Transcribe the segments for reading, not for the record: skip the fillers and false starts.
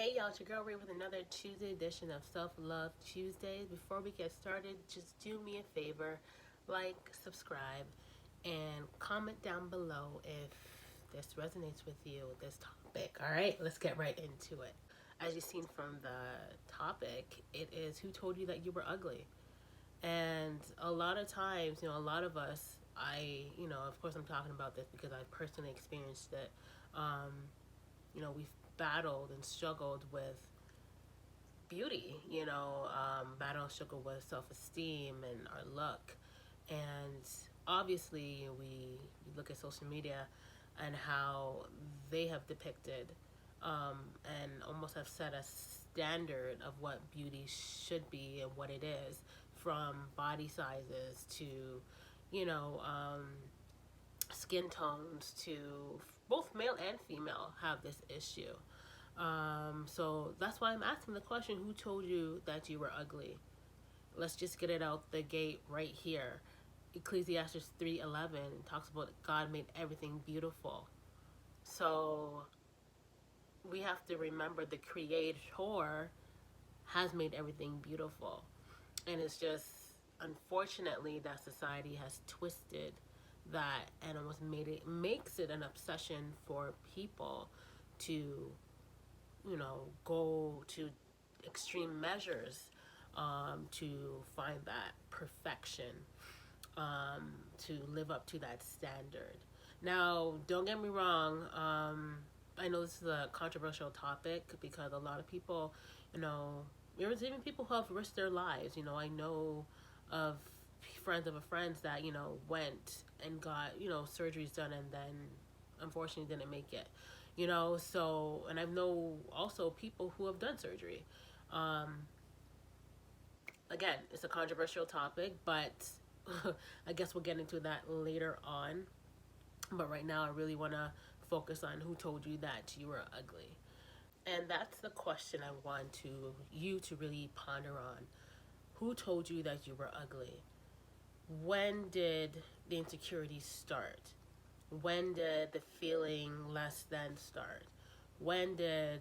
Hey y'all, it's your girl Ray with another Tuesday edition of Self Love Tuesdays. Before we get started, just do me a favor, like, subscribe, and comment down below if this resonates with you, this topic. All right, let's get right into it. As you've seen from the topic, it is who told you that you were ugly? And a lot of times, a lot of us, of course, I'm talking about this because I've personally experienced it. Um, we've battled and struggled with beauty, battle and struggle with self-esteem and our look. And obviously, we look at social media and how they have depicted and almost have set a standard of what beauty should be and what it is, from body sizes to, you know, um, skin tones to both male and female have this issue. So that's why I'm asking the question, who told you that you were ugly? Let's just get it out the gate right here. Ecclesiastes 3:11 talks about God made everything beautiful. So we have to remember the creator has made everything beautiful. And it's just unfortunately that society has twisted that and almost makes it an obsession for people to go to extreme measures to find that perfection, to live up to that standard. Now, don't get me wrong. I know this is a controversial topic because a lot of people, there's even people who have risked their lives. I know of friends of a friends that went and got surgeries done and then unfortunately didn't make it. So, and I know also people who have done surgery. Um, Again, it's a controversial topic, but I guess we'll get into that later on. But right now, I really want to focus on who told you that you were ugly. And that's the question I want you to really ponder on. Who told you that you were ugly? When did the insecurities start? When did the feeling less than start? When did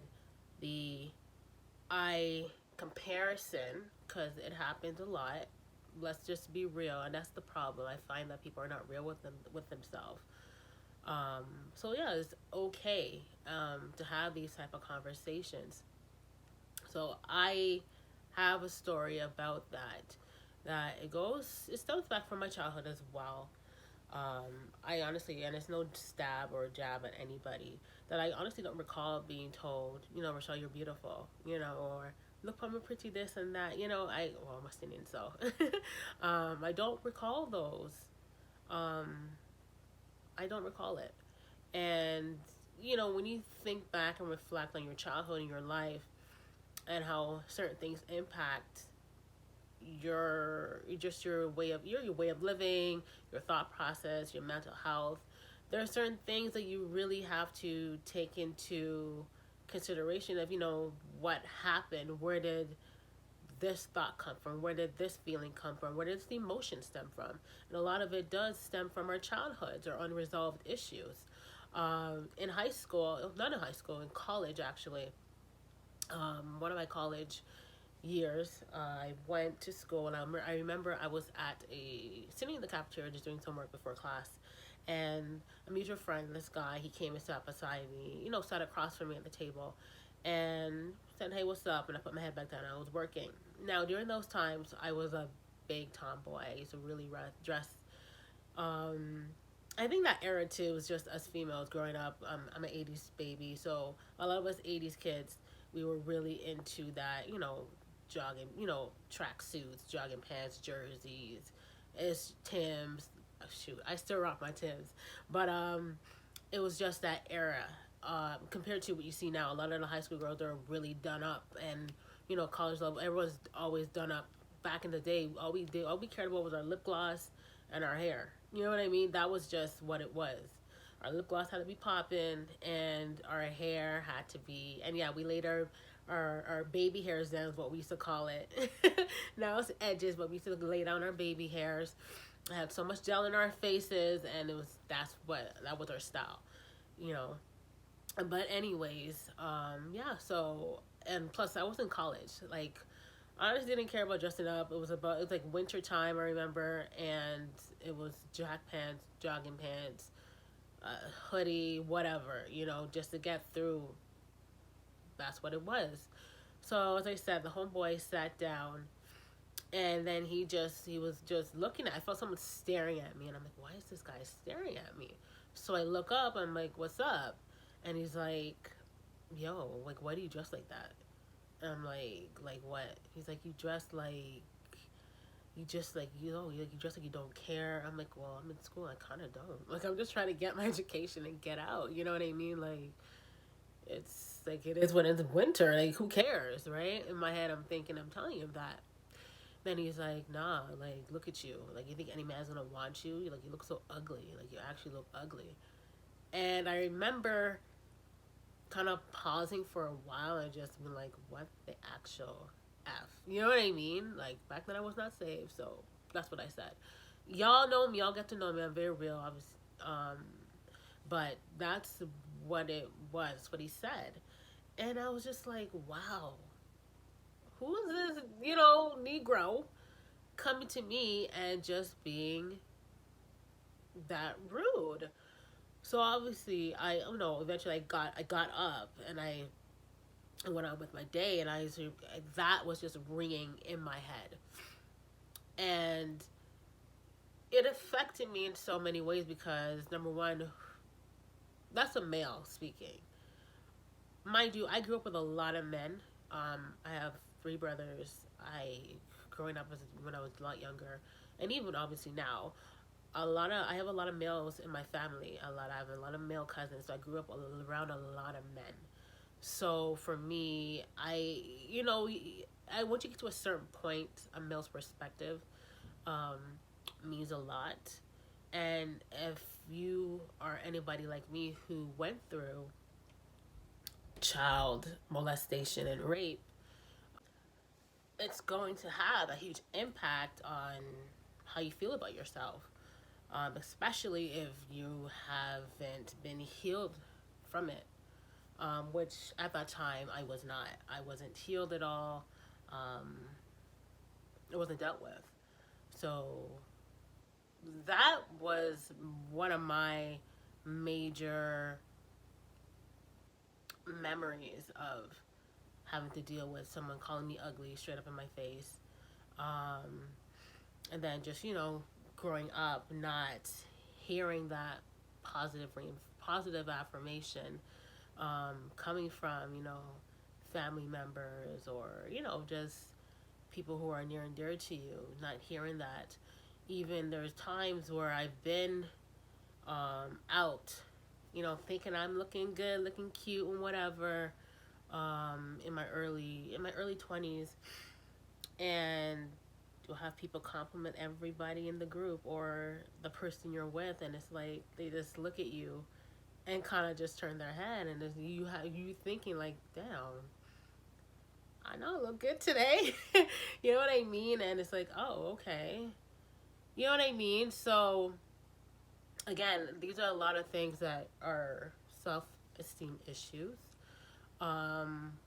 the I comparison, because it happens a lot. Let's just be real, and that's the problem. I find that people are not real with themselves. Um, so yeah, it's okay to have these type of conversations. So I have a story about that. It stems back from my childhood as well. I honestly, and it's no stab or jab at anybody, that I honestly don't recall being told, Rochelle, you're beautiful, or look, I'm pretty this and that, I'm Palestinian, so I don't recall those. Um, I don't recall it. And, when you think back and reflect on your childhood and your life and how certain things impact your way of living, your thought process, your mental health. There are certain things that you really have to take into consideration of, what happened, where did this thought come from, where did this feeling come from, where does the emotion stem from. And a lot of it does stem from our childhoods or unresolved issues. In high school, not in high school, in college actually, one of my college years, I went to school, and I remember I was sitting in the cafeteria just doing some work before class, and a mutual friend, this guy, he came and sat beside me, sat across from me at the table, and said, "Hey, what's up?" And I put my head back down. I was working. Now, during those times, I was a big tomboy. I used to really dress. Um, I think that era too was just us females growing up. I'm an '80s baby, so a lot of us '80s kids, we were really into that, jogging, track suits, jogging pants, jerseys, it's Tim's. Oh, shoot, I still rock my Tim's, but it was just that era. Compared to what you see now, a lot of the high school girls are really done up, and college level, everyone's always done up. Back in the day, all we cared about was our lip gloss and our hair. You know what I mean? That was just what it was. Our lip gloss had to be popping, and our hair had to be. And yeah, we later our baby hairs down is what we used to call it. Now it's edges, but we used to lay down our baby hairs. I had so much gel in our faces, and that was our style, you know. But anyways, yeah. So, and plus, I was in college. Like, I just didn't care about dressing up. It was like winter time. I remember, and it was jack pants, jogging pants, hoodie, whatever. Just to get through. That's what it was. So as I said, the homeboy sat down, and then he was just looking at. I felt someone staring at me, and I'm like, why is this guy staring at me? So I look up. I'm like, what's up? And he's like, yo, like, why do you dress like that? And I'm like what? He's like, you dress like you just like you dress like you don't care. I'm like, well, I'm in school. I kind of don't. Like, I'm just trying to get my education and get out. You know what I mean? Like, it's like it is when it's winter. Like, who cares, right? In my head, I'm thinking, I'm telling him that. Then he's like, nah, like, look at you. Like, you think any man's gonna want you? Like, you look so ugly. Like, you actually look ugly. And I remember kind of pausing for a while and just been like, what the actual F? You know what I mean? Like, back then I was not saved, so that's what I said. Y'all know me, y'all get to know me. I'm very real. Um, but that's what it was, what he said. And I was just like, wow, who is this, Negro coming to me and just being that rude? So obviously, eventually I got up and I went on with my day, and that was just ringing in my head, and it affected me in so many ways because number one, that's a male speaking. Mind you, I grew up with a lot of men. I have three brothers. Growing up when I was a lot younger, and even obviously now, I have a lot of males in my family. I have a lot of male cousins, so I grew up around a lot of men. So for me, once you get to a certain point, a male's perspective um, means a lot. And if you are anybody like me who went through child molestation and rape, it's going to have a huge impact on how you feel about yourself, especially if you haven't been healed from it. Which at that time I was not. I wasn't healed at all. Um, it wasn't dealt with. So that was one of my major memories of having to deal with someone calling me ugly straight up in my face. Um, and then just, growing up, not hearing that positive, positive affirmation coming from, family members or, just people who are near and dear to you, not hearing that. Even there's times where I've been out, thinking I'm looking good, looking cute and whatever, in my early 20s, and you'll have people compliment everybody in the group or the person you're with, and it's like they just look at you and kind of just turn their head, and you thinking like, damn, I know I look good today. You know what I mean? And it's like, oh, okay. You know what I mean? So again, these are a lot of things that are self-esteem issues.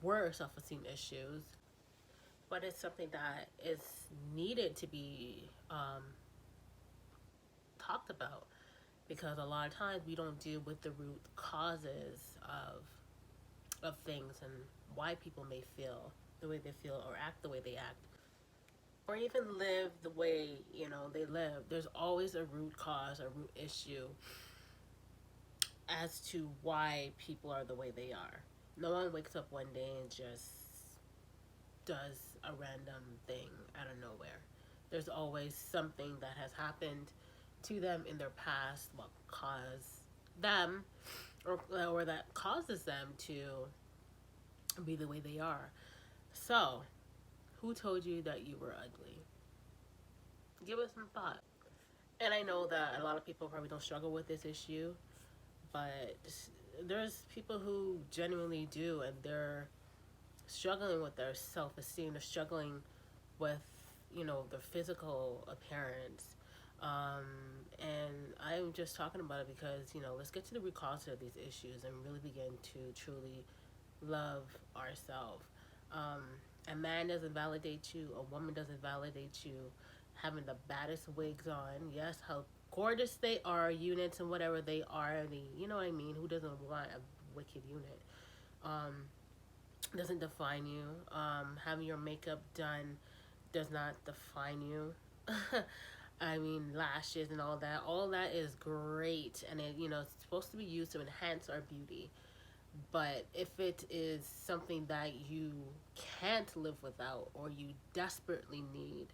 Were self-esteem issues, but it's something that is needed to be talked about, because a lot of times we don't deal with the root causes of things and why people may feel the way they feel or act the way they act or even live the way they live. There's always a root cause, a root issue as to why people are the way they are. No one wakes up one day and just does a random thing out of nowhere. There's always something that has happened to them in their past what caused them or that causes them to be the way they are. So, who told you that you were ugly? Give it some thought. And I know that a lot of people probably don't struggle with this issue, but there's people who genuinely do, and they're struggling with their self-esteem. They're struggling with, their physical appearance. Um, and I'm just talking about it because, let's get to the root cause of these issues and really begin to truly love ourselves. Um, a man doesn't validate you, a woman doesn't validate you having the baddest wigs on. Yes, how gorgeous they are, units and whatever they are, you know what I mean? Who doesn't want a wicked unit? Um, doesn't define you. Having your makeup done does not define you. I mean, lashes and all that is great, and it's supposed to be used to enhance our beauty. But if it is something that you can't live without or you desperately need,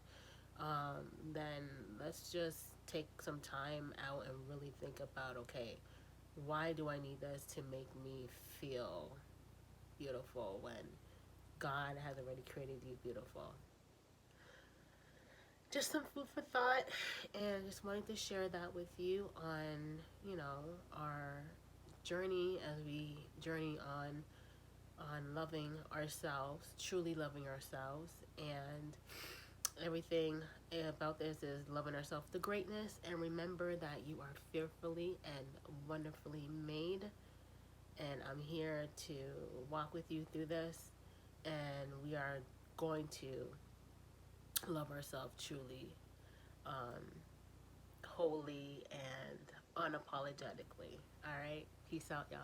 then let's just take some time out and really think about, okay, why do I need this to make me feel beautiful when God has already created you beautiful? Just some food for thought, and just wanted to share that with you on, our journey as we journey on loving ourselves, truly loving ourselves, and everything about this is loving ourselves to greatness. And remember that you are fearfully and wonderfully made, and I'm here to walk with you through this, and we are going to love ourselves truly, um, wholly and unapologetically. All right, peace out, y'all.